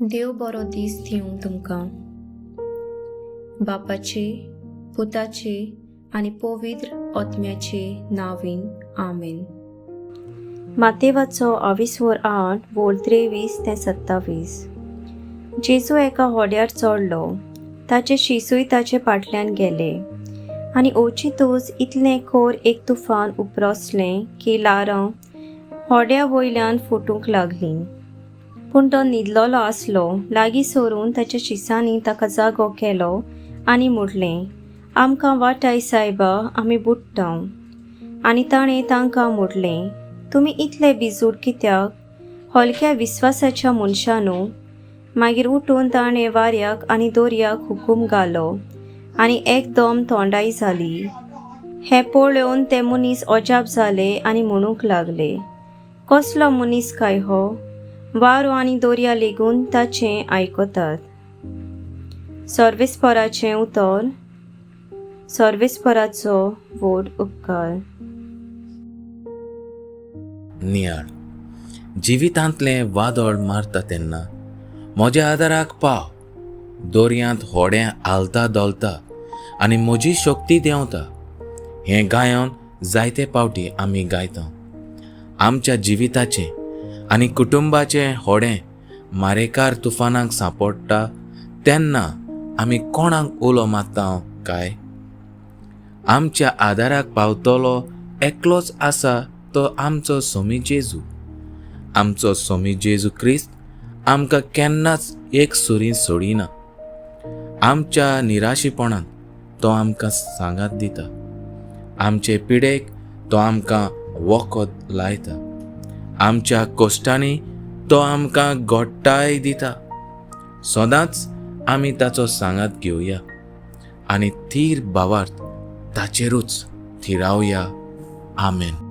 देव बरो दीस दिवं तुमकां. बापाचे, पुताचे आनी पवित्र आत्म्याचे नांवान आमेन. मातेवाचो 22:8 वोल 23 ते 27. जेजू एका होड्यार चडलो. ताचे शिसूय ताचे फाटल्यान गेले आनी ओचितूच इतलें खोर एक तुफान उपरसलें की लारां होड्या वयल्यान फुटूंक लागलीं. पूण तो न्हिदलोलो आसलो. लागीं सरून ताच्या शिसांनी ताका जागो केलो आनी म्हटलें, आमकां वाटाय सायबा, आमी बुडटांव. आनी ताणें तांकां म्हटलें, तुमी इतले बिजूड कित्याक, हलक्या विस्वासाच्या मनशांनो. मागीर उठून ताणें वाऱ्याक आनी दर्याक हुकूम घालो आनी एकदम थंडाय जाली. हें पळोवन ते मनीस अजाप जाले आनी म्हणूंक लागले, कसलो मनीस काय हो. वारो आनी दर्या लेगून ताचें आयकतात. सर्वेस्पराचें उतर. सर्वेस्पराचो व्हड उपकार. नियाळ जिवितांतलें वादळ मारता तेन्ना म्हज्या आदाराक पाव. दर्यांत होडें आलता दोलता आनी म्हजी शक्ती देंवता. हें गायन जायते पावटी आमी गायता. आमच्या जिविताचें आनी कुटुंबाचें होडें मारेकार तुफानाक सांपडटा तेन्ना आमी कोणाक उलो मारता काय? आमच्या आदाराक पावतलो एकलोच आसा तो आमचो स्वामी जेजू. आमचो स्वामी जेजू क्रिस्त आमकां केन्नाच एक सुरी सोडिना. आमच्या निराशीपणांत तो आमकां सांगात दिता. आमचे पिडेक तो आमकां वखद लायता. आमच्या कोश्टांनी तो आमकां घोडटाय दिता. सदांच आमी ताचो सांगात घेवया आनी थीर भावार्थ ताचेरूच थिरावया. आमेन.